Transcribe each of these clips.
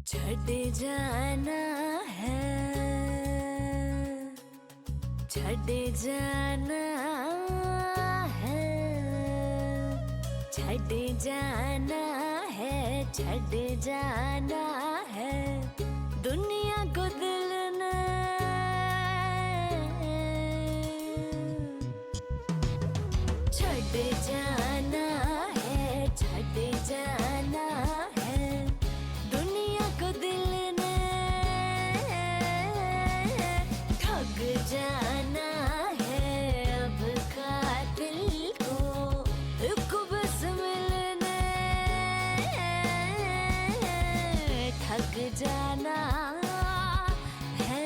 छट जाना है, छट जाना है, छट जाना है, छट जाना है दुनिया को दिल ने। छट जाना है, छट जाना है दुनिया को दिल ने। ठग जाना है अब कातिल को बस मिलने। ठग जाना है।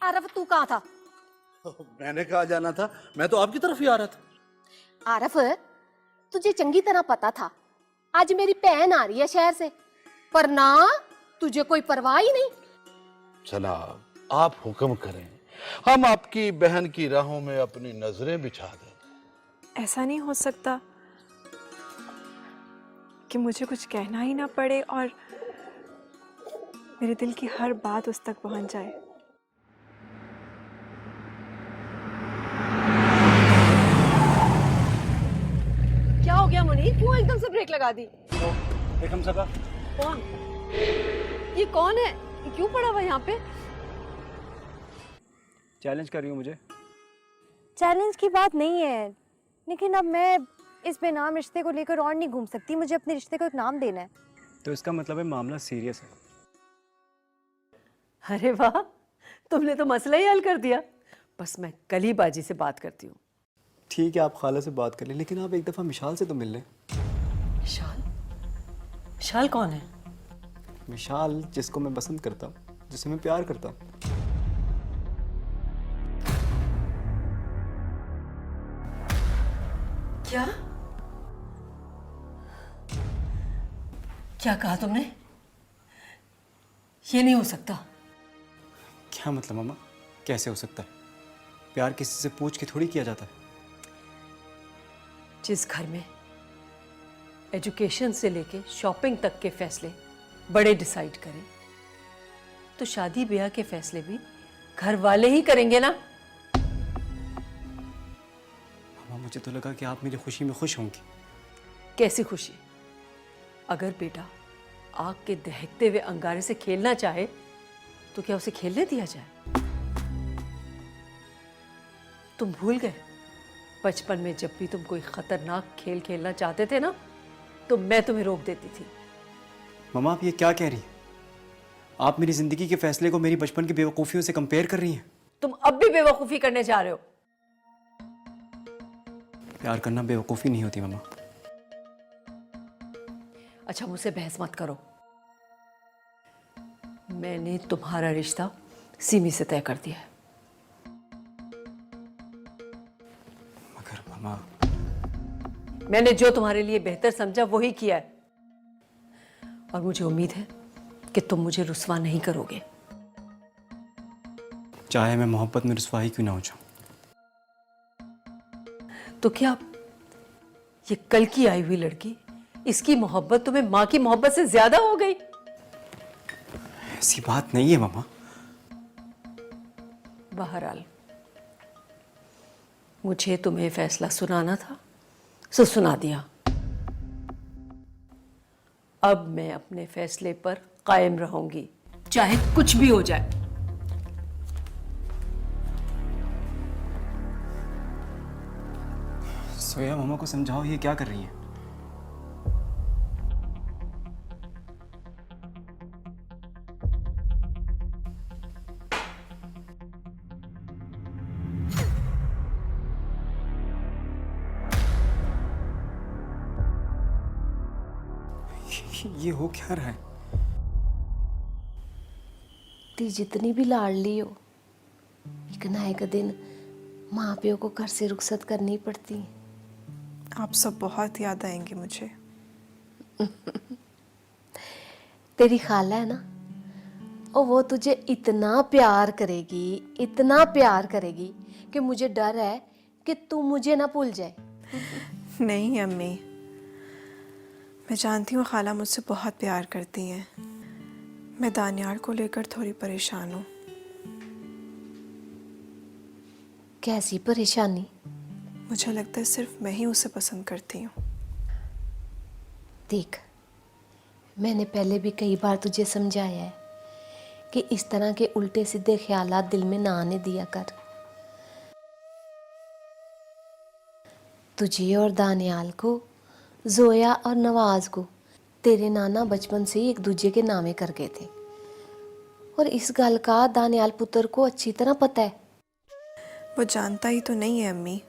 आरफ तू कहाँ था? मैंने कहा जाना था, मैं तो आपकी तरफ ही आ रहा था। आरफ तुझे चंगी तरह पता था आज मेरी बहन आ रही है शहर से, पर ना तुझे कोई परवाह ही नहीं। जनाब आप हुक्म करें, हम आपकी बहन की राहों में अपनी नजरें बिछा दें। ऐसा नहीं हो सकता कि मुझे कुछ कहना ही ना पड़े और मेरे दिल की हर बात उस तक पहुंच जाए। क्या हो गया मुनीर, क्यों एकदम से ब्रेक लगा दी? बेगम साहबा, कौन? ये कौन है? ये क्यों पड़ा हुआ यहाँ पे? चैलेंज कर रही हूँ मुझे? चैलेंज की बात नहीं है, लेकिन अब मैं इस बेनाम रिश्ते को लेकर और नहीं घूम सकती। मुझे अपने रिश्ते को एक नाम देना है। तो इसका मतलब है मामला सीरियस है। अरे वाह, तुमने तो मसला ही हल कर दिया। बस मैं कल ही बाजी से बात करती हूँ। ठीक है आप खाला से बात कर लें, लेकिन आप एक दफ़ा मिशाल से तो मिल लें। विशाल? विशाल कौन है? मिशाल जिसको मैं पसंद करता हूँ, जिसे मैं प्यार करता हूँ। क्या? क्या कहा तुमने? ये नहीं हो सकता। क्या मतलब मामा, कैसे हो सकता है? प्यार किसी से पूछ के थोड़ी किया जाता है। जिस घर में एजुकेशन से लेके शॉपिंग तक के फैसले बड़े डिसाइड करें, तो शादी ब्याह के फैसले भी घर वाले ही करेंगे ना। मामा मुझे तो लगा कि आप मेरी खुशी में खुश होंगी। कैसी खुशी? अगर बेटा आग के दहकते हुए अंगारे से खेलना चाहे तो क्या उसे खेलने दिया जाए? तुम भूल गए बचपन में जब भी तुम कोई खतरनाक खेल खेलना चाहते थे ना, तो मैं तुम्हें रोक देती थी। मामा आप ये क्या कह रही हैं? आप मेरी जिंदगी के फैसले को मेरी बचपन की बेवकूफ़ियों से कंपेयर कर रही हैं। तुम अब भी बेवकूफी करने जा रहे हो। प्यार करना बेवकूफ़ी नहीं होती मामा। अच्छा मुझसे बहस मत करो। मैंने तुम्हारा रिश्ता सीमी से तय कर दिया है। मगर मामा, मैंने जो तुम्हारे लिए बेहतर समझा वही किया है, और मुझे उम्मीद है कि तुम मुझे रुस्वा नहीं करोगे। चाहे मैं मोहब्बत में रुसवाई क्यों ना हो जाऊं। तो क्या ये कल की आई हुई लड़की, इसकी मोहब्बत तुम्हें माँ की मोहब्बत से ज्यादा हो गई? ऐसी बात नहीं है मामा। बहरहाल मुझे तुम्हें फैसला सुनाना था, सो सुना दिया। अब मैं अपने फैसले पर कायम रहूंगी, चाहे कुछ भी हो जाए। सोया मामा को समझाओ ये क्या कर रही हैं। ये हो क्या रहा है? ती जितनी भी लाडली हो, एक ना एक दिन माँ प्यो को घर से रुखसत करनी पड़ती। आप सब बहुत याद आएंगे मुझे। तेरी खाला है ना, और वो तुझे इतना प्यार करेगी, इतना प्यार करेगी कि मुझे डर है कि तू मुझे ना भूल जाए। नहीं अम्मी, मैं जानती हूँ खाला मुझसे बहुत प्यार करती हैं। मैं दानियाल को लेकर थोड़ी परेशान हूँ। कैसी परेशानी? मुझे लगता है सिर्फ मैं ही उसे पसंद करती हूँ। देख, मैंने पहले भी कई बार तुझे समझाया है कि इस तरह के उल्टे सीधे ख्यालात दिल में ना आने दिया कर। तुझे और दानियाल को, जोया और नवाज को तेरे नाना बचपन से ही एक दूजे के नामे कर गए थे, और इस गल का दानियाल पुत्र को अच्छी तरह पता है। वो जानता ही तो नहीं है अम्मी,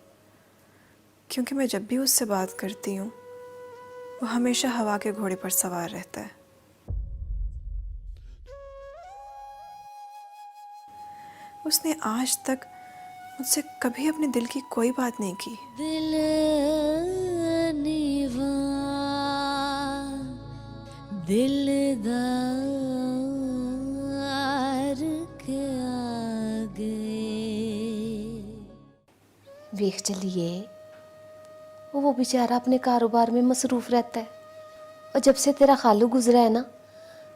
क्योंकि मैं जब भी उससे बात करती हूँ वो हमेशा हवा के घोड़े पर सवार रहता है। उसने आज तक मुझसे कभी अपने दिल की कोई बात नहीं की। दिल अनीवा दिलदार के आगे। देख चलिए, वो बेचारा अपने कारोबार में मसरूफ रहता है, और जब से तेरा खालू गुजरा है ना,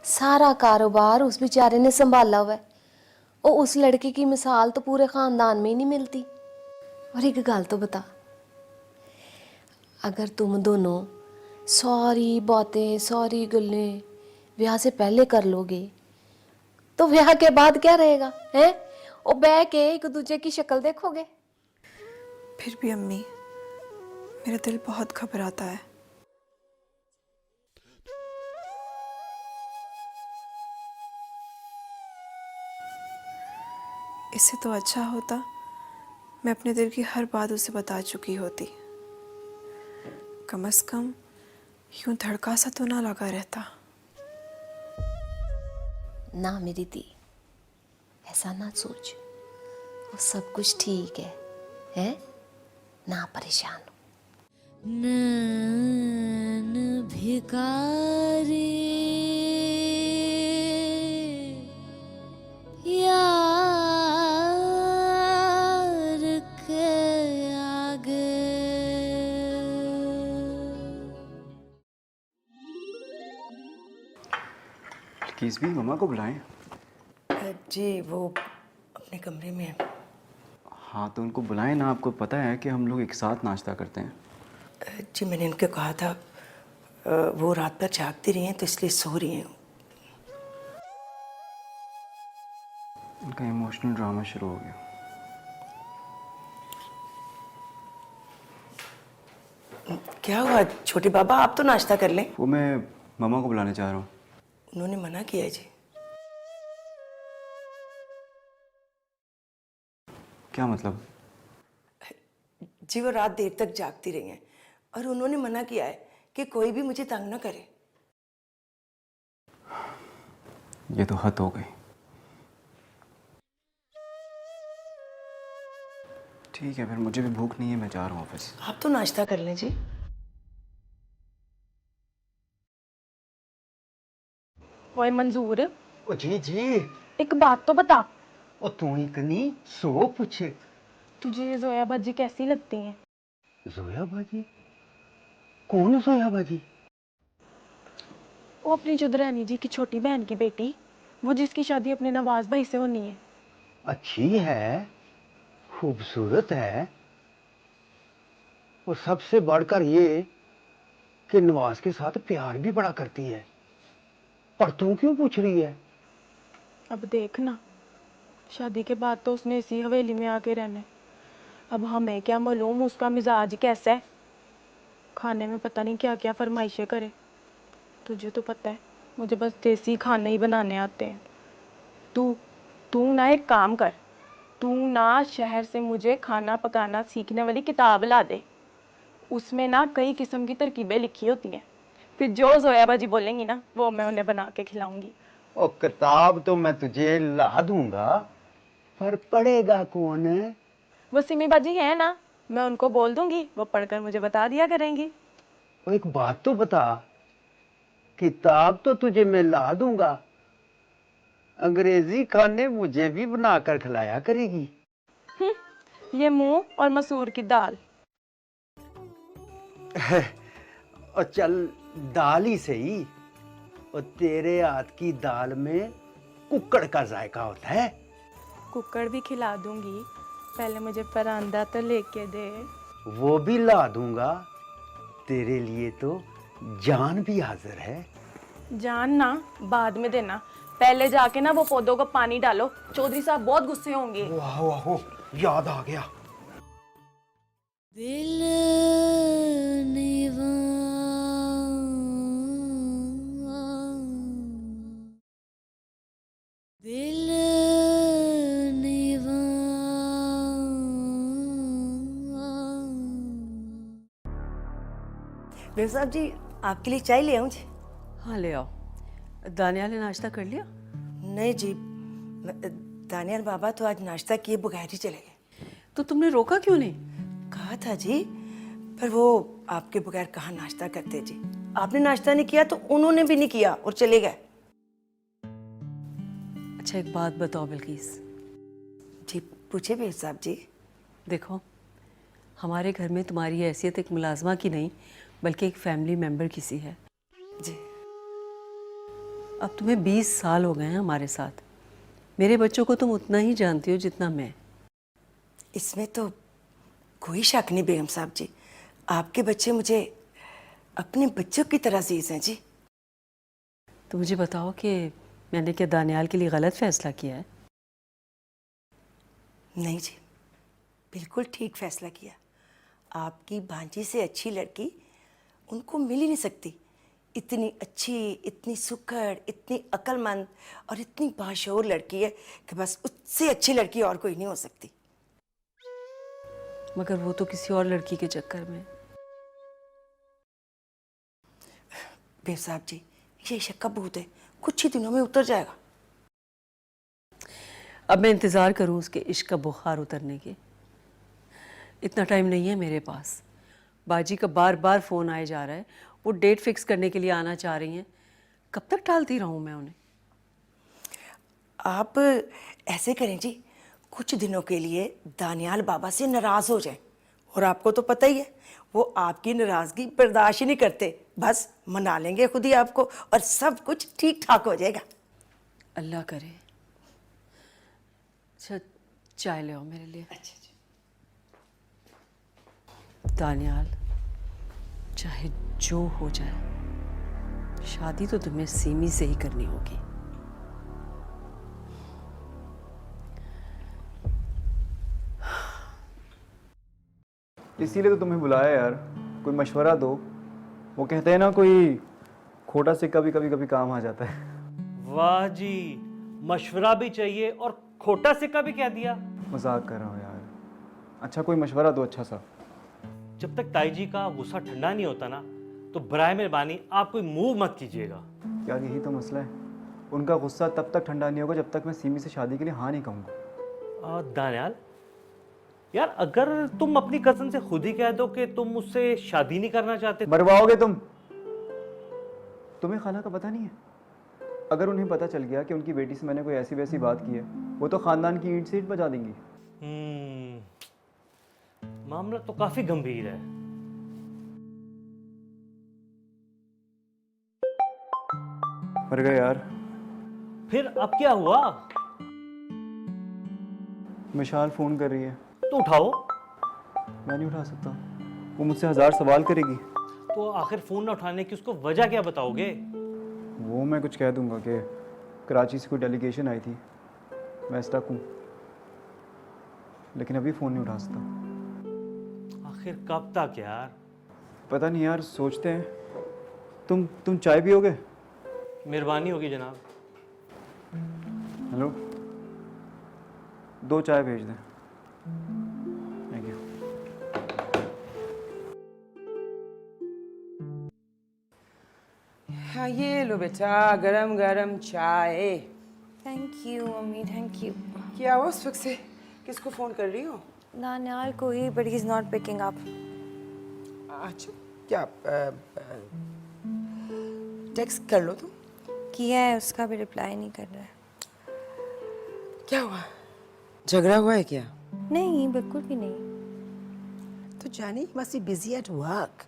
सारा कारोबार उस बेचारे ने संभाला हुआ है। और उस लड़के की मिसाल तो पूरे खानदान में ही नहीं मिलती। और एक गल तो बता, अगर तुम दोनों सारी बातें सारी गल्लें ब्याह से पहले कर लोगे तो ब्याह के बाद क्या रहेगा हैं? और बह के एक दूसरे की शक्ल देखोगे। फिर भी अम्मी, मेरा दिल बहुत घबराता है। इससे तो अच्छा होता मैं अपने दिल की हर बात उसे बता चुकी होती। कम से कम यूं धड़का सा तो ना लगा रहता। ना मेरी दी, ऐसा ना सोच, वो सब कुछ ठीक है? ना परेशान हो। नैन भिकारी यार के आगे। किस भी मम्मा को बुलाएं। जी वो अपने कमरे में है। हाँ तो उनको बुलाएं ना, आपको पता है कि हम लोग एक साथ नाश्ता करते हैं। जी मैंने उनको कहा था, वो रात भर जागती रही हैं तो इसलिए सो रही हैं। उनका इमोशनल ड्रामा शुरू हो गया। क्या हुआ छोटे बाबा, आप तो नाश्ता कर लें। वो मैं मम्मा को बुलाने चाह रहा हूँ। उन्होंने मना किया है जी। क्या मतलब? जी वो रात देर तक जागती रही हैं और उन्होंने मना किया है कि कोई भी मुझे तंग ना करे। ये तो हद हो गई। ठीक है फिर, मुझे भी भूख नहीं है, मैं जा रहा हूँ ऑफिस। आप तो नाश्ता कर लें जी। ओए मंजूर, ओ जी जी, एक बात तो बता, ओ तू इतनी सो पूछे। तुझे ये जोया बाजी कैसी लगती हैं? जोया बाजी? कौन जोया बाजी? वो अपनी जुदरानी जी की छोटी बहन की बेटी, वो जिसकी शादी अपने नवाज भाई से होनी है। अच्छी है, खूबसूरत है, और सबसे बढ़कर ये कि नवाज के साथ प्यार भी बड़ा करती है। पर तू क्यों पूछ रही है? अब देख ना, शादी के बाद तो उसने इसी हवेली में आके रहना है। अब हमें क्या मालूम उसका मिजाज कैसा है, खाने में पता नहीं क्या क्या फरमाइशें करे। तुझे तो पता है मुझे बस देसी खाने ही बनाने आते हैं। तू तू ना एक काम कर, तू ना शहर से मुझे खाना पकाना सीखने वाली किताब ला दे। उसमें ना कई किस्म की तरकीबें लिखी होती हैं, फिर जो जोया बाजी बोलेंगी ना वो मैं उन्हें बना के खिलाऊंगी। ओ किताब तो मैं तुझे ला दूंगा, पर पढ़ेगा कौन है? वो सिमी बाजी है ना, मैं उनको बोल दूंगी, वो पढ़कर मुझे बता दिया करेंगी। ओ एक बात तो बता, किताब तो तुझे मैं ला दूंगा, अंग्रेजी खाने मुझे भी बनाकर खिलाया करेगी। ये मूंग और मसूर की दाल। और चल दाल ही सही, और तेरे हाथ की दाल में कुक्कड़ का जायका होता है। कुकर भी खिला दूंगी, पहले मुझे परांदा तो लेके दे। वो भी ला दूंगा, तेरे लिए तो जान भी हाजिर है। जान ना बाद में देना, पहले जाके ना वो पौधों को पानी डालो, चौधरी साहब बहुत गुस्से होंगे। वाह वाह, याद आ गया। दिल निवा दिल निवा बेगम साहब जी, आपके लिए चाय ले आऊं जी? हाँ ले आओ। दानिया ने नाश्ता कर लिया? नहीं जी, दानियाल बाबा तो आज नाश्ता किए बगैर ही चले गए। तो तुमने रोका क्यों नहीं? कहा था जी, पर वो आपके बगैर कहाँ नाश्ता करते जी। आपने नाश्ता नहीं किया तो उन्होंने भी नहीं किया और चले गए। अच्छा एक बात बताओ बिल्किस। जी पूछे बेगम साहब जी। देखो, हमारे घर में तुम्हारी हैसियत एक मुलाजमा की नहीं बल्कि एक फैमिली मेंबर की सी है जी। अब तुम्हें 20 साल हो गए हैं हमारे साथ। मेरे बच्चों को तुम उतना ही जानती हो जितना मैं। इसमें तो कोई शक नहीं बेगम साहब जी, आपके बच्चे मुझे अपने बच्चों की तरह अजीज हैं जी। तो मुझे बताओ कि मैंने क्या दानियाल के लिए गलत फैसला किया है? नहीं जी, बिल्कुल ठीक फैसला किया। आपकी भांजी से अच्छी लड़की उनको मिल ही नहीं सकती। इतनी अच्छी, इतनी सुखड़, इतनी अक्लमंद और इतनी बाशऊर लड़की है कि बस उससे अच्छी लड़की और कोई नहीं हो सकती। मगर वो तो किसी और लड़की के चक्कर में। बेव साहब जी, ये शक का भूत है, कुछ ही दिनों में उतर जाएगा। अब मैं इंतज़ार करूं उसके इश्क का बुखार उतरने के। इतना टाइम नहीं है मेरे पास। बाजी का बार बार फ़ोन आए जा रहा है, वो डेट फिक्स करने के लिए आना चाह रही हैं। कब तक टालती रहूं मैं उन्हें? आप ऐसे करें जी, कुछ दिनों के लिए दानियाल बाबा से नाराज़ हो जाएं। और आपको तो पता ही है, वो आपकी नाराज़गी बर्दाश्त ही नहीं करते। बस मना लेंगे खुद ही आपको और सब कुछ ठीक ठाक हो जाएगा। अल्लाह करे। अच्छा चाय ले आओ मेरे लिए। अच्छा जी। दानियाल, चाहे जो हो जाए, शादी तो तुम्हें सीमी से ही करनी होगी। इसीलिए तो तुम्हें बुलाया यार, कोई मशवरा दो। वो कहते हैं ना, कोई खोटा सिक्का भी कभी कभी काम आ जाता है। वाह जी, मशवरा भी चाहिए और खोटा सिक्का भी कह दिया। मजाक कर रहा हूँ यार। अच्छा कोई मशवरा दो अच्छा सा। जब तक ताई जी का गुस्सा ठंडा नहीं होता ना, तो बराए मेहरबानी आप कोई मूव मत कीजिएगा। यार यही तो मसला है, उनका गुस्सा तब तक ठंडा नहीं होगा जब तक मैं सीमी से शादी के लिए हाँ नहीं कहूँगा। दानियाल यार, अगर तुम अपनी कजन से खुद ही कह दो कि तुम मुझसे शादी नहीं करना चाहते, मरवाओगे तुम। तुम्हें खाला का पता नहीं है? अगर उन्हें पता चल गया कि उनकी बेटी से मैंने कोई ऐसी वैसी बात की है, वो तो खानदान की ईंट से ईंट बजा देंगी। मामला तो काफी गंभीर है। मर गए यार। फिर अब क्या हुआ? मिशाल फोन कर रही है। तो उठाओ। मैं नहीं उठा सकता, वो मुझसे 1000 सवाल करेगी। तो आखिर फोन ना उठाने की उसको वजह क्या बताओगे? वो मैं कुछ कह दूंगा कि कराची से कोई डेलीगेशन आई थी, मैं स्टक हूँ, लेकिन अभी फ़ोन नहीं उठा सकता। आखिर कब तक यार? पता नहीं यार, सोचते हैं। तुम चाय पियोगे? मेहरबानी होगी जनाब। हेलो, 2 चाय भेज दें। Thank you. हाँ ये लो बेटा, गरम गरम चाय। Thank you mummy, thank you. क्या हुआ उस वक्त से? किसको फोन कर रही हो? दानियाल को ही, but he is not picking up. अच्छा क्या टेक्स्ट कर लो तुम। किया है, उसका भी रिप्लाई नहीं कर रहा है। क्या हुआ? झगड़ा हुआ है क्या? नहीं, बिल्कुल भी नहीं। तो जानी must be busy at work.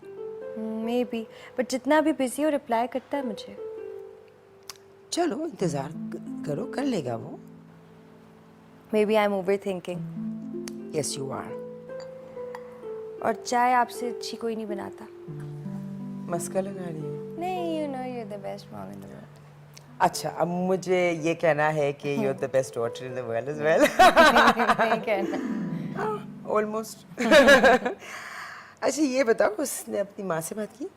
May be, but जितना भी बिजी हो रिप्लाई करता है मुझे। चलो इंतजार करो, कर लेगा वो। Maybe I am overthinking. Yes you are. और चाय आपसे अच्छी कोई नहीं बनाता। मस्का लगा रही हूँ। नहीं, you know you are the best mom in the world. अच्छा, अब मुझे ये कहना है कि you are the best daughter in the world as well. नहीं कहना। ऑलमोस्ट। अच्छा ये बताओ, उसने अपनी माँ से बात की?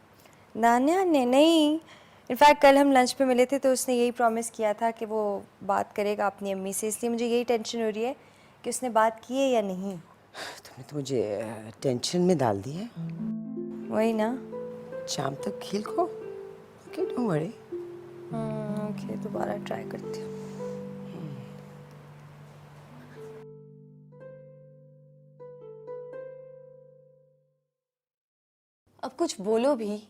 नान्या ने नहीं। इनफैक्ट कल हम लंच पे मिले थे तो उसने यही प्रॉमिस किया था कि वो बात करेगा अपनी अम्मी से, इसलिए मुझे यही टेंशन हो रही है कि उसने बात की है या नहीं। तुमने तो मुझे टेंशन में डाल दी है। वही ना। शाम तक खेल को। Okay, don't worry. ओके, दोबारा ट्राई करती हूँ। अब कुछ बोलो भी।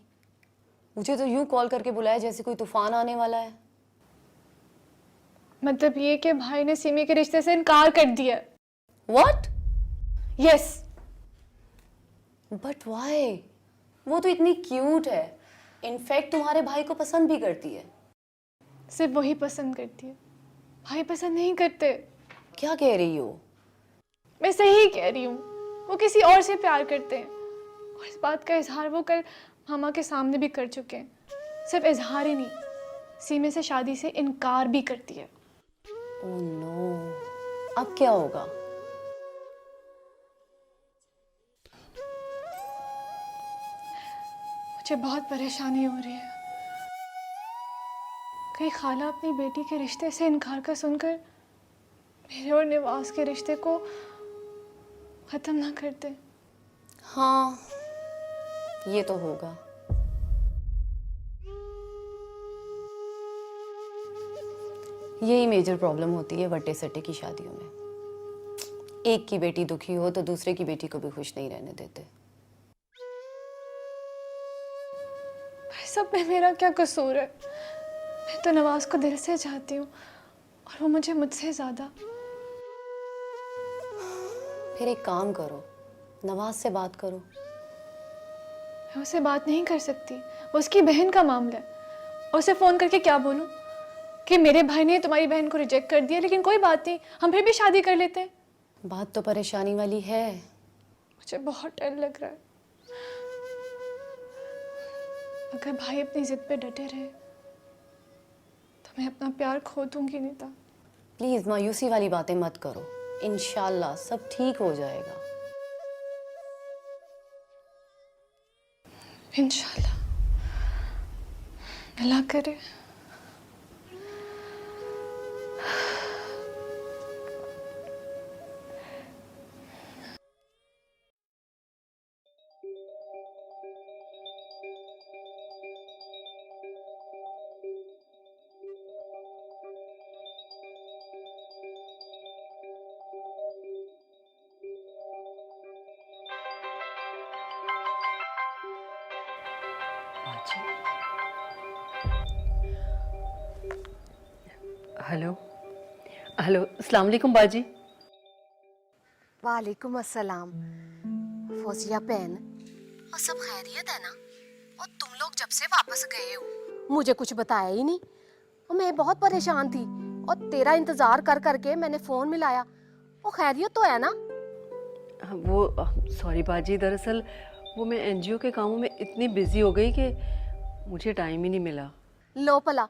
मुझे तो यूं कॉल करके बुलाया जैसे कोई तूफान आने वाला है। मतलब ये कि भाई ने सीमी के रिश्ते से इनकार कर दिया। What? यस। But why? वो तो इतनी क्यूट है, इनफैक्ट तुम्हारे भाई को पसंद भी करती है। सिर्फ वही पसंद करती है, भाई पसंद नहीं करते। क्या कह रही हो? मैं सही कह रही हूँ, वो किसी और से प्यार करते हैं और इस बात का इजहार वो कल मामा के सामने भी कर चुके हैं। सिर्फ इजहार ही नहीं, सीमे से शादी से इनकार भी करती है। ओह नो, अब क्या होगा? मुझे बहुत परेशानी हो रही है। कहीं खाला अपनी बेटी के रिश्ते से इनकार का सुनकर मेरे और निवास के रिश्ते को खत्म ना कर दे। हाँ, ये तो होगा। यही मेजर प्रॉब्लम होती है वट्टे सट्टे की शादियों में। एक की बेटी दुखी हो तो दूसरे की बेटी को भी खुश नहीं रहने देते। सब में मेरा क्या कसूर है? मैं तो नवाज को दिल से चाहती हूँ और वो मुझे मुझसे ज्यादा। फिर एक काम करो, नवाज से बात करो। मैं उससे बात नहीं कर सकती, वो उसकी बहन का मामला है। उसे फोन करके क्या बोलूं कि मेरे भाई ने तुम्हारी बहन को रिजेक्ट कर दिया, लेकिन कोई बात नहीं, हम फिर भी शादी कर लेते हैं। बात तो परेशानी वाली है। मुझे बहुत डर लग रहा है। अगर भाई अपनी जिद पे डटे रहे तो मैं अपना प्यार खो दूंगी नीता। प्लीज मायूसी वाली बातें मत करो, इंशाल्लाह सब ठीक हो जाएगा। इंशाल्लाह, अल्लाह करे। हेलो हेलो, अस्सलाम वालेकुम बाजी। वालेकुम अस्सलाम। फौजिया बहन, और सब खैरियत है ना? और तुम लोग जब से वापस गए हो मुझे कुछ बताया ही नहीं। और मैं बहुत परेशान थी और तेरा इंतजार कर करके मैंने फोन मिलाया। वो खैरियत तो है ना? वो सॉरी बाजी, दरअसल वो मैं एनजीओ के कामों में इतनी बिजी हो गई कि मुझे टाइम ही नहीं मिला। लो पला,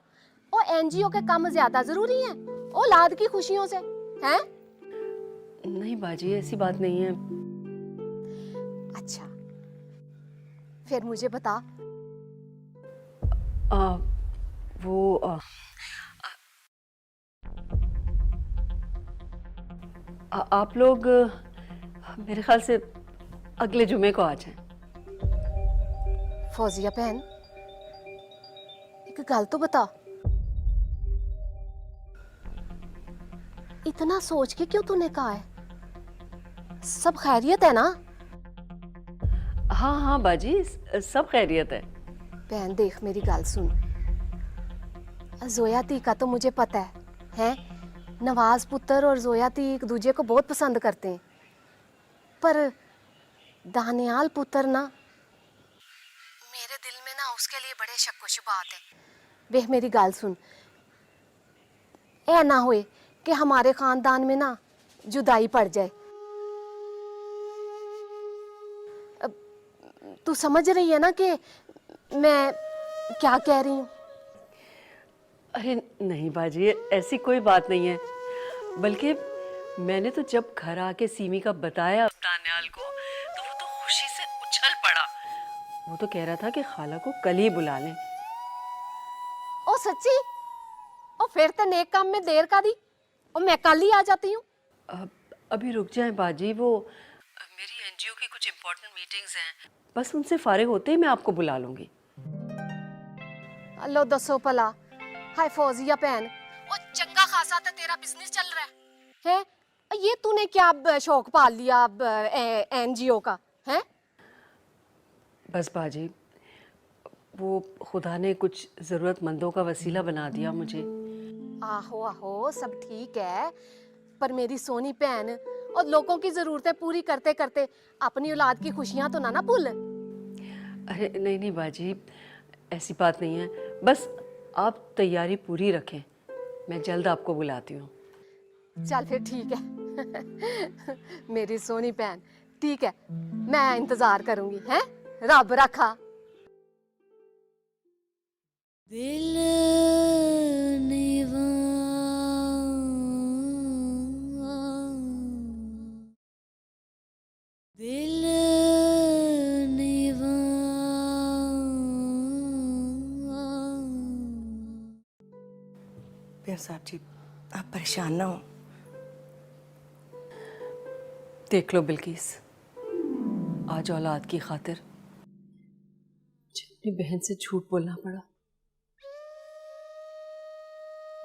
और एनजीओ के काम ज्यादा जरूरी हैं औलाद की खुशियों से, हैं? नहीं बाजी, ऐसी बात नहीं है। अच्छा, फिर मुझे बता। आप लोग मेरे ख्याल से अगले जुमे को आ जाएं। फौजिया बहन, एक गल तो बता, इतना सोच के क्यों तूने कहा है? सब खैरियत है ना? हाँ हाँ बाजी, सब खैरियत है। बहन देख, मेरी गल सुन। जोया ती का तो मुझे पता है, हैं? नवाज पुत्र और जोया ती एक दूजे को बहुत पसंद करते हैं। पर दानियाल पुत्र ना, मेरे दिल में ना उसके लिए बड़े शक व शुबात है। वे मेरी गाल सुन, ऐ ना होए कि हमारे खानदान में ना जुदाई पड़ जाए। तू समझ रही है ना कि मैं क्या कह रही हूँ? अरे नहीं बाजी, ऐसी कोई बात नहीं है। बल्कि मैंने तो जब घर आके सीमी का बताया दानियाल को, तो वो तो खुशी से उछल पड़ा। वो तो कह रहा था कि खाला को कल ही बुला लें। ओ सच्ची? ओ फिर तो नेक काम में देर का दी। ओ मैं कल ही आ जाती हूँ। अभी रुक जाएं बाजी, वो मेरी एनजीओ की कुछ इम्पोर्टेंट मीटिंग्स हैं, बस उनसे फारिग होते ही मैं आपको बुला लूंगी। लो दसो भला, हाय फौजिया भैन, ओ चंगा खासा तो तेरा बिजनेस चल रहा है? ये तूने क्या शौक पाल लिया एनजीओ का है? बस बाजी, वो खुदा ने कुछ ज़रूरतमंदों का वसीला बना दिया मुझे। आहो आहो, सब ठीक है, पर मेरी सोनी भैन और लोगों की ज़रूरतें पूरी करते करते अपनी औलाद की खुशियां तो ना भूल। अरे नहीं नहीं बाजी, ऐसी बात नहीं है। बस आप तैयारी पूरी रखें, मैं जल्द आपको बुलाती हूँ। चल फिर ठीक है मेरी सोनी भैन, ठीक है, मैं इंतजार करूंगी। हैं, रब रखा। दिल निवा दिल निवा प्यार साहब जी, आप परेशान ना हो। देख लो बिल्किस, आज औलाद की खातिर अपनी बहन से झूठ बोलना पड़ा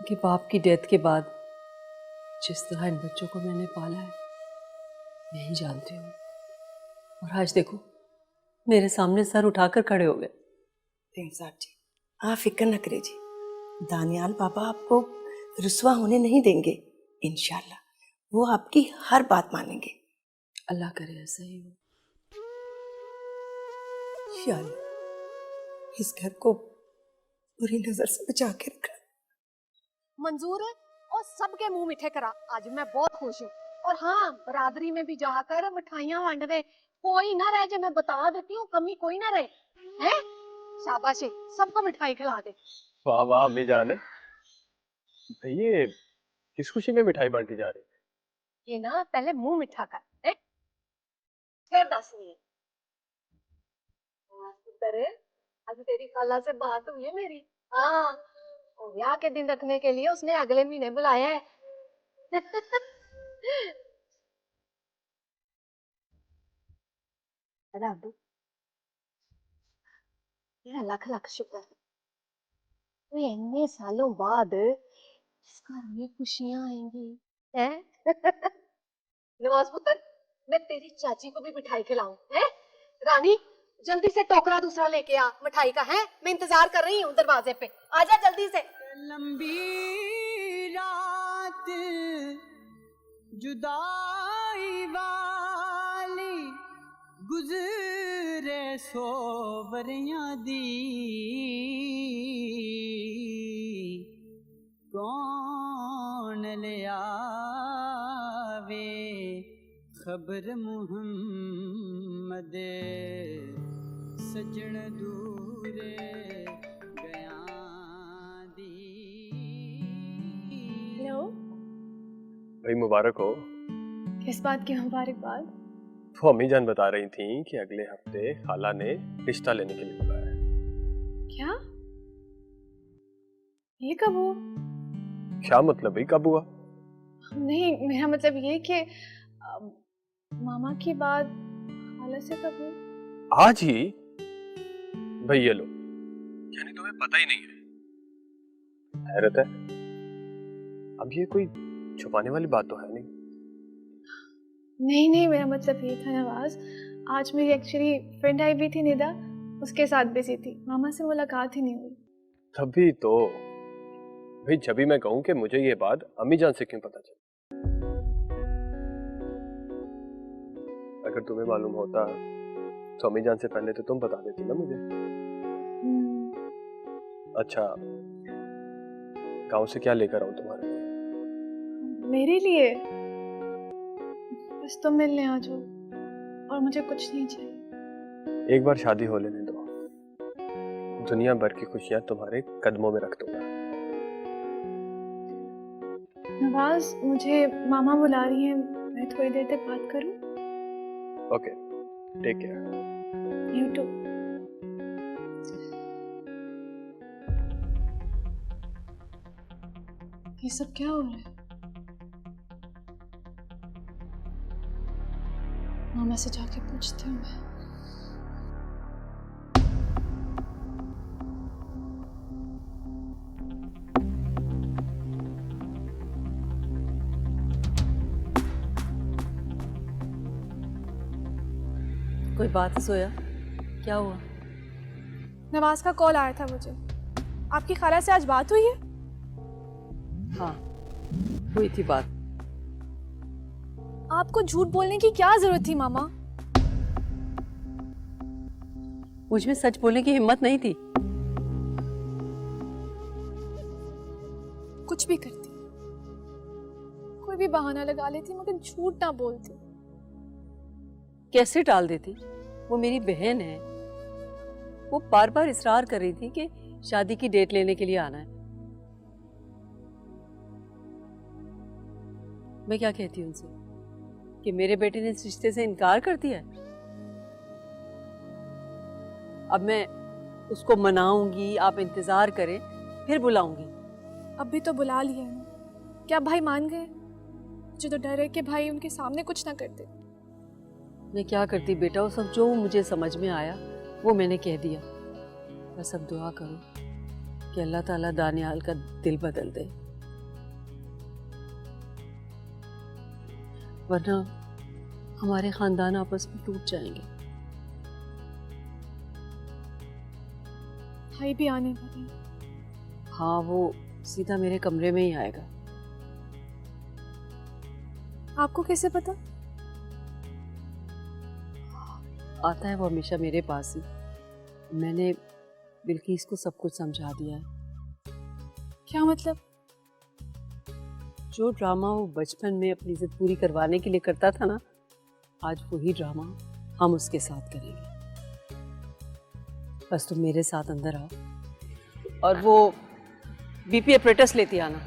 कि बाप की डेथ के बाद जिस तरह इन बच्चों को मैंने पाला है मैं ही जानती हूँ। और आज देखो मेरे सामने सर उठाकर खड़े हो गए। प्यार साहब जी, आप फिक्र न करें जी, दानियाल बाबा आपको रुसवा होने नहीं देंगे। इंशाल्लाह वो आपकी हर बात मानेंगे। अल्लाह करे ऐसा ही हो। या अल्लाह, इस घर को बुरी नजर से बचा के रखना। मंजूर है और सबके मुंह मीठे करा। आज मैं बहुत खुश हूँ। और हाँ, बरादरी में भी जाकर मिठाइयाँ वंड दे, कोई ना रहे। जो मैं बता देती हूँ, कमी कोई ना रहे। हैं, शाबाश, सबको मिठाई खिला दे। वाह वाह अम्मी जान, ये किस खुशी में मिठाई बांटी जा रही है? ये ना पहले मुंह मीठा कर, है? फिर दस नहीं। आज तेरी खाला से बात हुई है मेरी। हाँ, और ब्याह के दिन रखने के लिए उसने अगले महीने बुलाया है। रब तेरा लख लख शुक्र है, इतने सालों बाद इस घर में खुशियां आएंगी। हैं? नवाज पुत्र, मैं तेरी चाची को भी मिठाई खिलाऊं, हैं? रानी, जल्दी से टोकरा दूसरा लेके आ मिठाई का। है, मैं इंतजार कर रही हूँ दरवाजे पे, आजा जल्दी से। लंबी रात जुदाई वाली गुजरे सोवरियां दी, कौन ले आवे खबर मुहम्मद सजन दूरे गया दी। हेलो, भाई मुबारक हो। किस बात की मुबारकबाद? तो अम्मी जान बता रही थी कि अगले हफ्ते खाला ने रिश्ता लेने के लिए बुलाया है। क्या? ये कब हुआ? क्या मतलब भाई, कब हुआ? नहीं, मेरा मतलब ये कि मामा की बात खाला से कब हुई? आज ही? भाई ये लो, यानी तुम्हें पता ही नहीं है। हैरत है, अब ये कोई छुपाने वाली बात तो है नहीं। नहीं, मेरा मतलब ये था नवाज, आज मेरी एक्चुअली फ्रेंड आई भी थी निदा, उसके साथ बिजी थी, मामा से मुलाकात ही नहीं हुई। तभी तो भाई, जब भी मैं कहूँ कि मुझे ये बात अम्मी जान से क्यों पता चली। अगर तुम्हें मालूम होता तो अम्मी जान से पहले तो तुम बता देती ना मुझे। अच्छा, गांव से क्या लेकर आऊं तुम्हारे लिए? मेरे लिए बस तुम मिलने आ जाओ और मुझे कुछ नहीं चाहिए। एक बार शादी हो लेने दो, दुनिया भर की खुशियां तुम्हारे कदमों में रख दूंगा। नवाज, मुझे मामा बुला रही हैं, मैं थोड़ी देर तक बात करूं? Okay, take care. You too. ये सब क्या हो रहा है? मामा से जाके पूछती हूँ मैं। कोई बात है सोया? क्या हुआ? नवाज का कॉल आया था मुझे। आपकी खाला से आज बात हुई है? हाँ, हुई थी बात। आपको झूठ बोलने की क्या जरूरत थी मामा? मुझ में सच बोलने की हिम्मत नहीं थी। कुछ भी करती, कोई भी बहाना लगा लेती, मगर झूठ ना बोलती। कैसे टाल देती? वो मेरी बहन है। वो बार बार इसरार कर रही थी कि शादी की डेट लेने के लिए आना है। मैं क्या कहती हूँ उनसे कि मेरे बेटे ने इस रिश्ते से इनकार कर दिया है। अब मैं उसको मनाऊंगी, आप इंतजार करें, फिर बुलाऊंगी। अभी तो बुला लिया है ना, क्या भाई मान गए? मुझे तो डर है कि भाई उनके सामने कुछ ना करते। मैं क्या करती बेटा, वो सब जो मुझे समझ में आया वो मैंने कह दिया। बस अब दुआ करो कि अल्लाह ताला दानियाल का दिल बदल दे, वरना हमारे खानदान आपस में टूट जाएंगे। भाई भी आने वाले हैं। हाँ, वो सीधा मेरे कमरे में ही आएगा। आपको कैसे पता? आता है वो हमेशा मेरे पास ही। मैंने बिल्किस को सब कुछ समझा दिया है। क्या मतलब? जो ड्रामा वो बचपन में अपनी जिद पूरी करवाने के लिए करता था ना, आज वही ड्रामा हम उसके साथ करेंगे। बस तुम मेरे साथ अंदर आओ और वो बीपी अपरेटस लेती आना।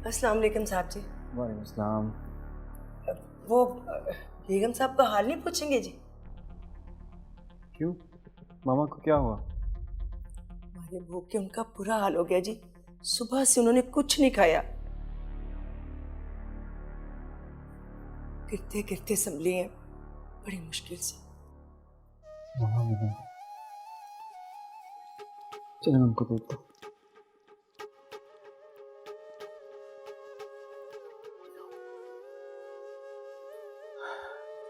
अस्सलाम वालेकुम साहब जी। वालेकुम सलाम। वो बेगम साहब का हाल नहीं पूछेंगे जी? क्यों, मामा को क्या हुआ? मारे भूख के उनका बुरा हाल हो गया जी। सुबह से उन्होंने कुछ नहीं खाया, गिरते गिरते संभले हैं बड़ी मुश्किल से। चलो मैं उनको देखता हूँ।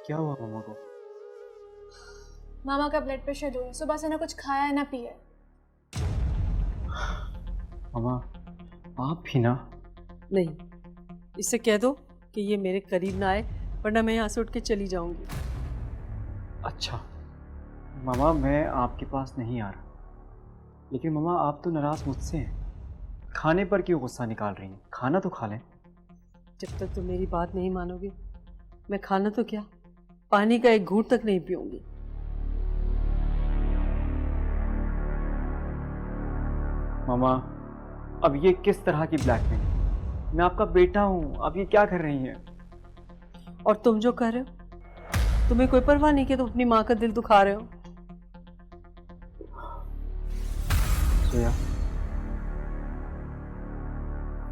क्या हुआ मामा को? मामा का ब्लड प्रेशर लो है, सुबह से ना कुछ खाया है ना पिया है। मामा आप भी ना? नहीं, इससे कह दो कि ये मेरे करीब ना आए, वरना मैं यहाँ से उठ के चली जाऊंगी। अच्छा मामा, मैं आपके पास नहीं आ रहा, लेकिन मामा आप तो नाराज़ मुझसे हैं। खाने पर क्यों गुस्सा निकाल रही हैं? खाना तो खा लें। जब तक तुम मेरी बात नहीं मानोगे, मैं खाना तो क्या, पानी का एक घूंट तक नहीं पीऊंगी। मामा अब ये किस तरह की ब्लैकमेल? मैं आपका बेटा हूँ, आप ये क्या कर रही हैं? और तुम जो कर रहे हो, तुम्हें कोई परवाह नहीं कि तुम अपनी माँ का दिल दुखा रहे हो। सोया,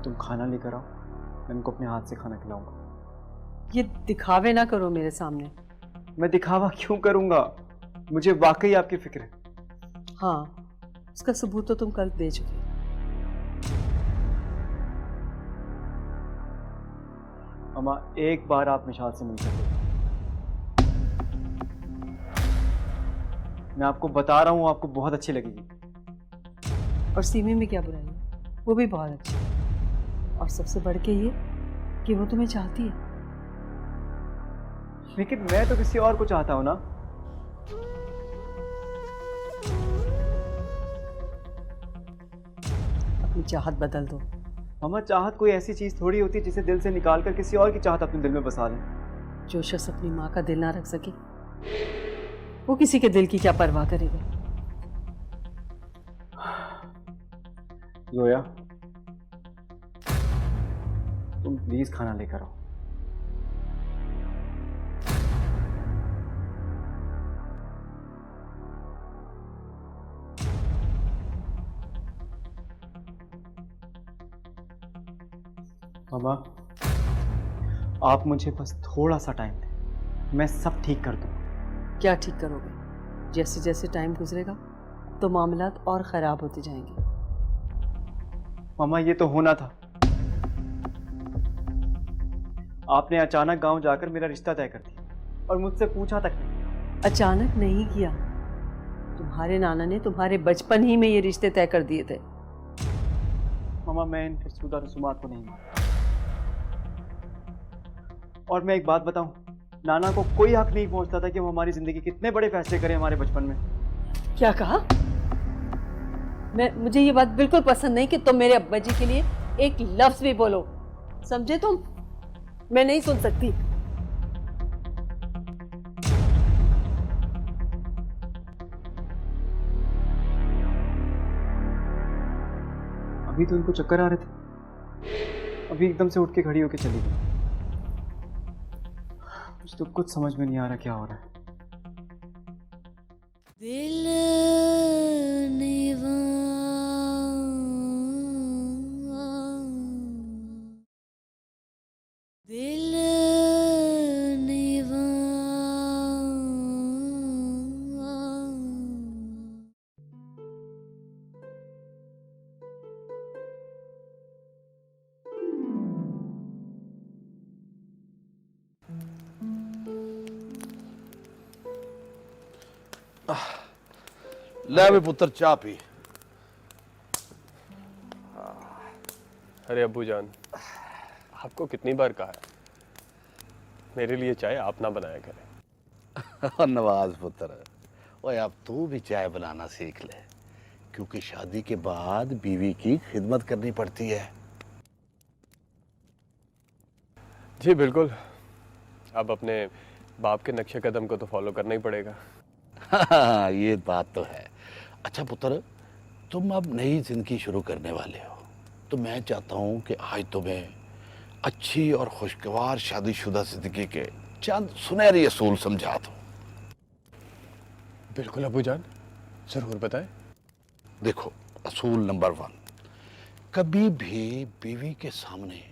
तुम खाना लेकर आओ, मैं इनको अपने हाथ से खाना खिलाऊंगा। ये दिखावे ना करो मेरे सामने। मैं दिखावा क्यों करूंगा? मुझे वाकई आपकी फिक्र है। हाँ, उसका सबूत तो तुम कल दे चुके। मामा एक बार आप निशाद से मिल सकते। मैं आपको बता रहा हूँ, आपको बहुत अच्छी लगेगी। और सीमे में क्या बुराई है, वो भी बहुत अच्छी है। और सबसे बढ़ के ये कि वो तुम्हें चाहती है। लेकिन मैं तो किसी और को चाहता हूँ ना। अपनी चाहत बदल दो। मामा चाहत कोई ऐसी चीज थोड़ी होती है जिसे दिल से निकाल कर किसी और की चाहत अपने दिल में बसा लें। जो शख्स अपनी माँ का दिल ना रख सके वो किसी के दिल की क्या परवाह करेगा। जोया, तुम प्लीज खाना लेकर आओ। मामा, आप मुझे बस थोड़ा सा टाइम दें, मैं सब ठीक कर दूंगा। क्या ठीक करोगे? जैसे जैसे टाइम गुजरेगा तो मामलात और ख़राब होते जाएंगे। मामा ये तो होना था। आपने अचानक गांव जाकर मेरा रिश्ता तय कर दिया और मुझसे पूछा तक नहीं। अचानक नहीं किया, तुम्हारे नाना ने तुम्हारे बचपन ही में ये रिश्ते तय कर दिए थे। मामा मैं इन फरसूदा रसूमात को नहीं मानता। और मैं एक बात बताऊं, नाना को कोई हक नहीं पहुंचता था कि वो हमारी जिंदगी कितने बड़े फैसले करें हमारे बचपन में। क्या कहा? मुझे ये बात बिल्कुल पसंद नहीं कि तुम मेरे अब्बा जी के लिए एक लफ्ज भी बोलो, समझे तुम? मैं नहीं सुन सकती। अभी तो इनको चक्कर आ रहे थे, अभी एकदम से उठ के खड़ी होके चली गई। मुझे तो कुछ समझ में नहीं आ रहा क्या हो रहा है। दिल निवा दिल निवा ले भी पुत्र चाह पी। अरे अब्बू जान, आपको कितनी बार कहा है मेरे लिए चाय आप ना बनाया करें। नवाज पुत्र, ओए अब तू भी चाय बनाना सीख ले, क्योंकि शादी के बाद बीवी की खिदमत करनी पड़ती है। जी बिल्कुल, अब अपने बाप के नक्शे कदम को तो फॉलो करना ही पड़ेगा। हाँ, ये बात तो है। अच्छा पुत्र, तुम अब नई जिंदगी शुरू करने वाले हो, तो मैं चाहता हूँ कि आज तुम्हें अच्छी और खुशगवार शादीशुदा जिंदगी के चंद सुनहरी असूल समझा दूँ। बिल्कुल अब्बू जान, जरूर बताएं। देखो, असूल नंबर 1, कभी भी बीवी के सामने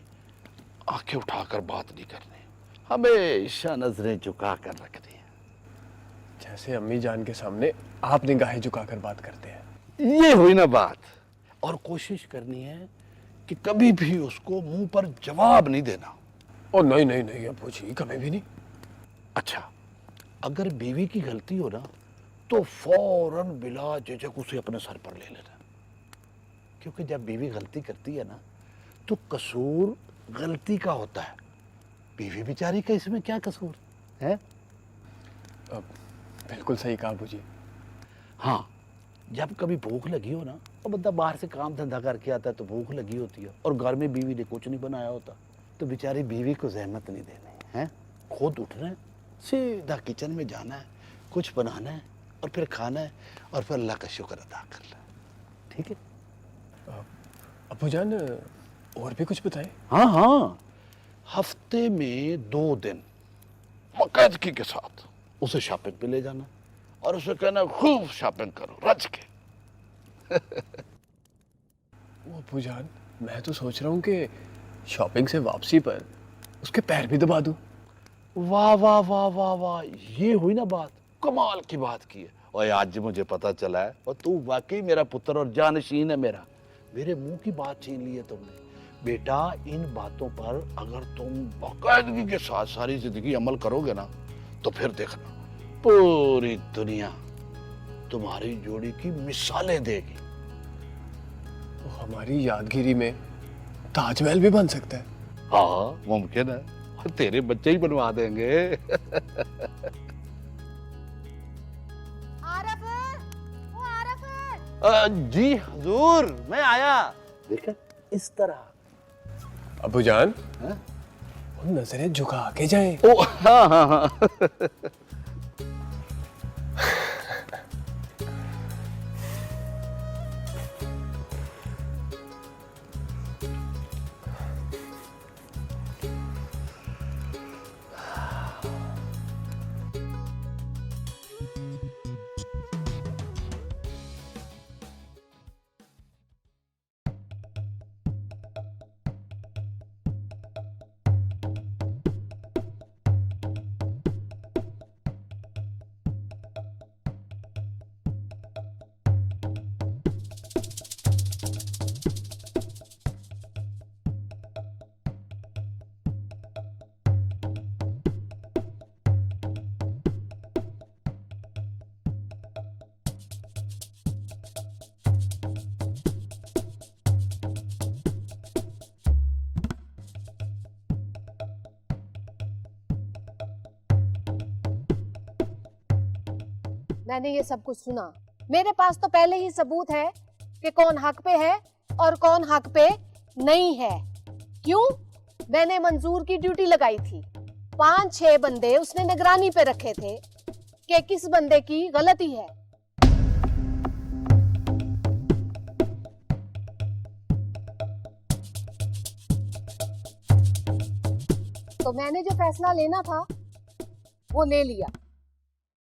आंखें उठाकर बात नहीं करनी, हमेशा नजरें झुका कर रखनी है। जैसे अम्मी जान के सामने आप निगाहें झुकाकर बात करते हैं। ये हुई ना बात। और कोशिश करनी है कि कभी भी उसको मुंह पर जवाब नहीं देना। ओ नहीं नहीं नहीं अब्बू जी, कभी भी नहीं। अच्छा, अगर बीवी की गलती हो ना तो फौरन बिला झिझक उसे अपने सर पर ले लेना, क्योंकि जब बीवी गलती करती है ना तो कसूर गलती का होता है। बीवी बेचारी का इसमें क्या कसूर है? बिल्कुल सही कहा अब्बू जी। हाँ, जब कभी भूख लगी हो ना, और बंदा बाहर से काम धंधा करके आता है तो भूख लगी होती है और घर में बीवी ने कुछ नहीं बनाया होता, तो बेचारी बीवी को जहमत नहीं देनी है, खुद उठना है, सीधा किचन में जाना है, कुछ बनाना है और फिर खाना है और फिर अल्लाह का शुक्र अदा करना है। ठीक है अब्बू जान, और भी कुछ बताएं? हाँ हाँ, हफ्ते में 2 दिन बाकायदगी के साथ उसे शॉपिंग पे ले जाना और उसे कहना खूब शॉपिंग करो रज के। अब्बू जान, मैं तो सोच रहा हूँ कि शॉपिंग से वापसी पर उसके पैर भी दबा दूं। वाह वाह वाह वाह वाह, ये हुई ना बात, कमाल की बात की है। और आज मुझे पता चला है, और तू वाकई मेरा पुत्र और जानशीन है मेरा। मेरे मुंह की बात छीन ली है तुमने। बेटा इन बातों पर अगर तुम बाकायदगी के साथ सारी जिंदगी अमल करोगे ना तो फिर देखना पूरी दुनिया तुम्हारी जोड़ी की मिसालें देगी। तो हमारी यादगिरी में ताजमहल भी बन सकता है। हाँ मुमकिन है, और तेरे बच्चे ही बनवा देंगे। जी हुजूर, मैं आया। देखा इस तरह। अबू जान, नजरें झुका के जाएं। ओ हाँ हाँ हाँ। मैंने ये सब कुछ सुना। मेरे पास तो पहले ही सबूत है कि कौन हक पे है और कौन हक पे नहीं है। क्यों? मैंने मंजूर की ड्यूटी लगाई थी। 5-6 बंदे उसने निगरानी पे रखे थे कि किस बंदे की गलती है। तो मैंने जो फैसला लेना था वो ले लिया,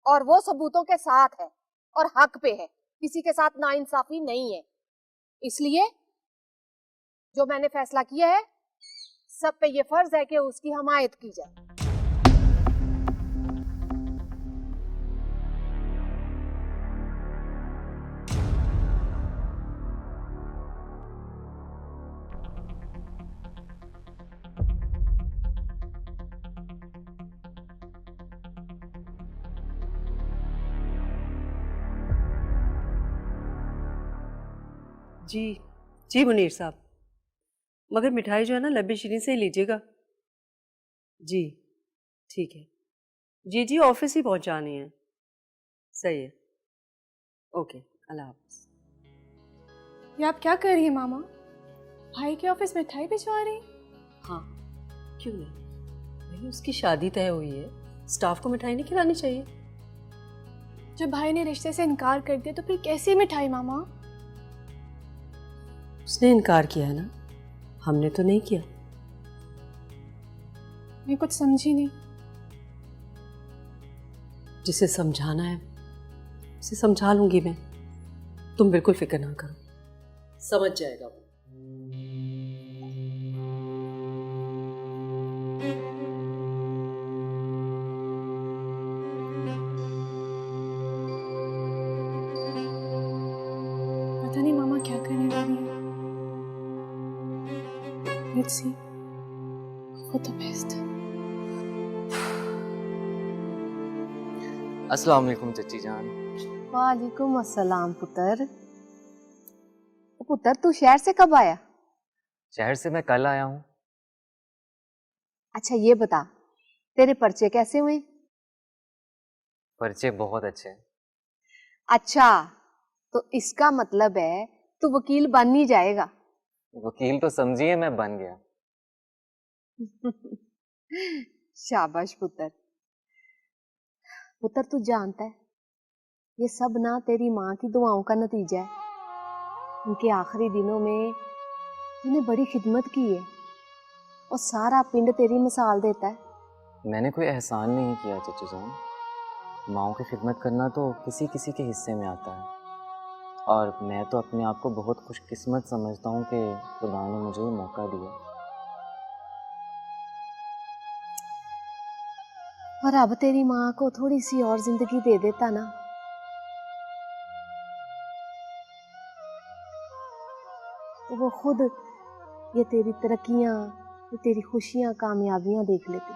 और वो सबूतों के साथ है और हक पे है। किसी के साथ नाइंसाफी नहीं है। इसलिए जो मैंने फैसला किया है, सब पे ये फर्ज है कि उसकी हमायत की जाए। जी जी मुनीर साहब, मगर मिठाई जो है ना लब्बे शिरीन से ही लीजिएगा। जी ठीक है। जी जी ऑफिस ही पहुंचानी है। सही है, ओके, अल्लाह हाफ़िज़। ये आप क्या कर रही हैं मामा? भाई के ऑफिस मिठाई भिजवा रही? हाँ क्यों नहीं, भाई उसकी शादी तय हुई है, स्टाफ को मिठाई नहीं खिलानी चाहिए? जब भाई ने रिश्ते से इनकार कर दिया तो फिर कैसी मिठाई मामा? उसने इनकार किया है ना, हमने तो नहीं किया। मैं कुछ समझी नहीं। जिसे समझाना है उसे समझा लूंगी मैं, तुम बिल्कुल फिक्र ना करो, समझ जाएगा वो। पता नहीं मामा क्या करने वाली है। Let's see. For the best. अस्सलाम वालेकुम चची जान। वालेकुम अस्सलाम पुत्र। पुत्र तू शहर से कब आया? शहर से मैं कल आया हूँ। अच्छा ये बता, तेरे पर्चे कैसे हुए? पर्चे बहुत अच्छे। अच्छा, तो इसका मतलब है तू वकील बन ही जाएगा। वकील तो समझिए मैं बन गया। शाबाश पुत्र। पुत्र तू जानता है ये सब ना तेरी माँ की दुआओं का नतीजा है। उनके आखिरी दिनों में तूने बड़ी खिदमत की है और सारा पिंड तेरी मिसाल देता है। मैंने कोई एहसान नहीं किया चची जान। माँओं की खिदमत करना तो किसी किसी के हिस्से में आता है, और मैं तो अपने आप को बहुत खुशकिस्मत समझता हूँ कि खुदा ने मुझे ये मौका दिया। और अब तेरी माँ को थोड़ी सी और जिंदगी दे देता ना, तो वो खुद ये तेरी तरक्कियाँ, ये तेरी खुशियाँ, कामयाबियाँ देख लेती।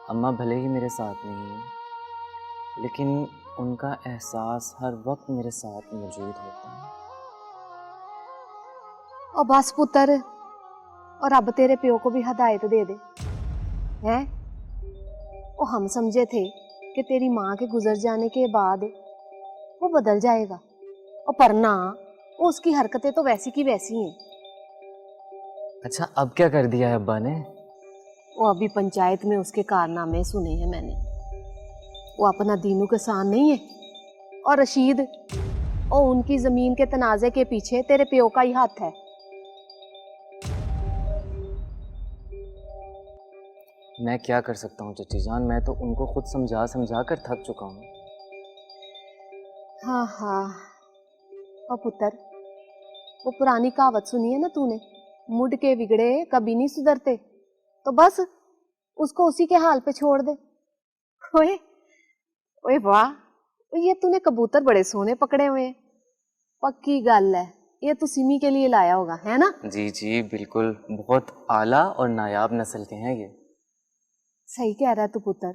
अम्मा भले ही मेरे साथ नहीं है, लेकिन उनका एहसास हर वक्त मेरे साथ मौजूद होता है। और बस पुत्र, और अब तेरे प्यो को भी हदायत दे दे हैं। वो हम समझे थे कि तेरी माँ के गुजर जाने के बाद वो बदल जाएगा, और पर ना, वो उसकी हरकतें तो वैसी की वैसी हैं। अच्छा, अब क्या कर दिया है अब्बा ने? वो अभी पंचायत में उसके कारनामे सुने हैं मैंने। वो अपना दीनू के साथ नहीं है, और रशीद, और उनकी जमीन के तनाजे के पीछे तेरे प्यो का ही हाथ है। मैं क्या कर सकता हूँ चची जान, मैं तो उनको खुद समझा समझा कर थक चुका हूँ। हाँ हाँ, और पुत्र, वो पुरानी कहावत सुनी है ना तूने, मुड़ के बिगड़े कभी नहीं सुधरते। तो बस उसको उसी के हाल पे छोड़ दे। ओए ओए वाह, ये तूने कबूतर बड़े सोने पकड़े हुए हैं। पक्की गल है, ये तू सिमी के लिए लाया होगा, है ना? जी जी बिल्कुल, बहुत आला और नायाब नस्ल के हैं ये। सही कह रहा है तू पुत्र।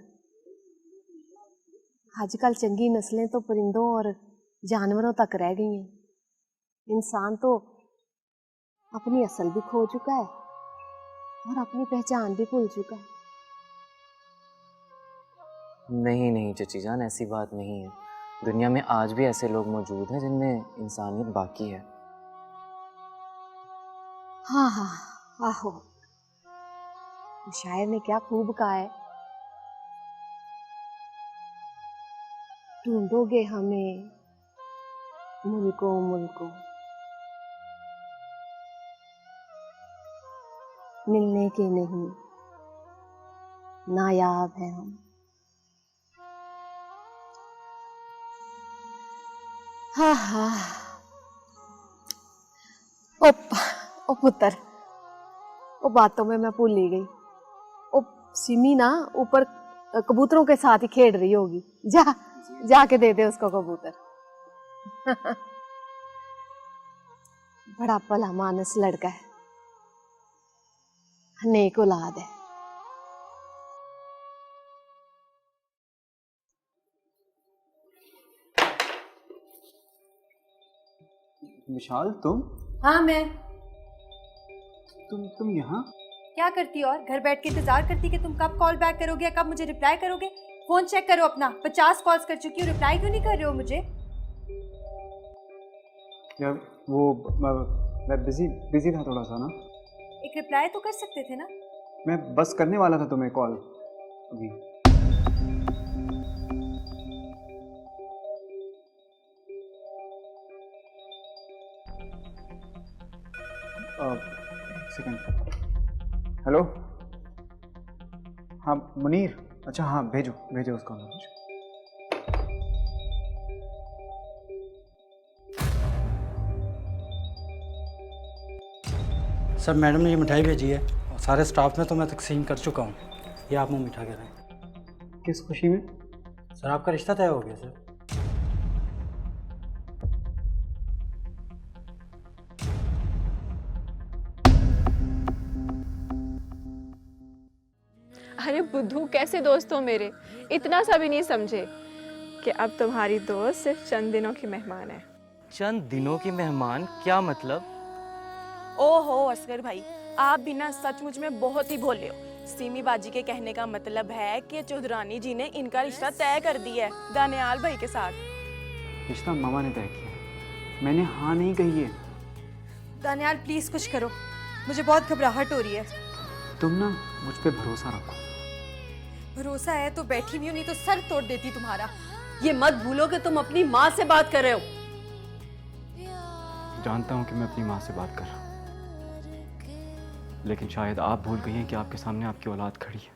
आजकल चंगी नस्लें तो परिंदों और जानवरों तक रह गई हैं। इंसान तो अपनी असल भी खो चुका है और अपनी पहचान भी भूल चुका है। नहीं नहीं चची जान, ऐसी बात नहीं है। दुनिया में आज भी ऐसे लोग मौजूद हैं जिनमें इंसानियत बाकी है। हाँ हाँ, आहो, शायर ने क्या खूब कहा है, ढूंढोगे हमें मुल्कों मुल्कों, मिलने के नहीं, नायाब है हम। हाँ हाँ, ओ पुत्र, ओ बातों में मैं भूल ही गई। ओ सिमी ना ऊपर कबूतरों के साथ ही खेल रही होगी। जाके दे दे उसको कबूतर। बड़ा भला मानस लड़का है, नेक औलाद है। विशाल, तुम? हाँ मैं। तुम यहाँ? क्या करती और घर बैठ के इंतजार करती कि तुम कब कॉल बैक करोगे, कब मुझे रिप्लाई करोगे। फोन चेक करो अपना, 50 कॉल्स कर चुकी हूँ, रिप्लाई क्यों नहीं कर रहे हो मुझे? यार वो मैं बिजी था थोड़ा सा ना। एक रिप्लाई तो कर सकते थे ना। मैं बस करने वाला था तुम्हें कॉल अभी। एक सेकंड। हेलो, हाँ मुनीर, अच्छा हाँ भेजो उसका मैसेज। सर मैडम ने ये मिठाई भेजी है और सारे स्टाफ में तो मैं तकसीम कर चुका हूँ। ये आप मुँह मीठा करें। किस खुशी में? सर आपका रिश्ता तय हो गया सर। अरे बुद्धू, कैसे दोस्त हो मेरे, इतना सा भी नहीं समझे कि अब तुम्हारी दोस्त सिर्फ चंद दिनों की मेहमान है। चंद दिनों की मेहमान? क्या मतलब? ओहो असगर भाई, आप भी ना सचमुच में बहुत ही भोले हो। सीमी बाजी के कहने का मतलब है कि चौधरानी जी ने इनका रिश्ता तय कर दिया है दानियाल भाई के साथ। रिश्ता मामा ने तय किया है, मैंने हाँ नहीं कही है। दानियाल प्लीज कुछ करो, मुझे बहुत घबराहट हो रही है। तुम ना मुझ पे भरोसा रखो। भरोसा है तो बैठी नहीं हो, नहीं तो सर तोड़ देती तुम्हारा। ये मत भूलो कि तुम अपनी माँ से बात कर रहे हो। जानता हूँ कि मैं अपनी माँ से बात कर रहा हूँ, लेकिन शायद आप भूल गई हैं कि आपके सामने आपकी औलाद खड़ी है।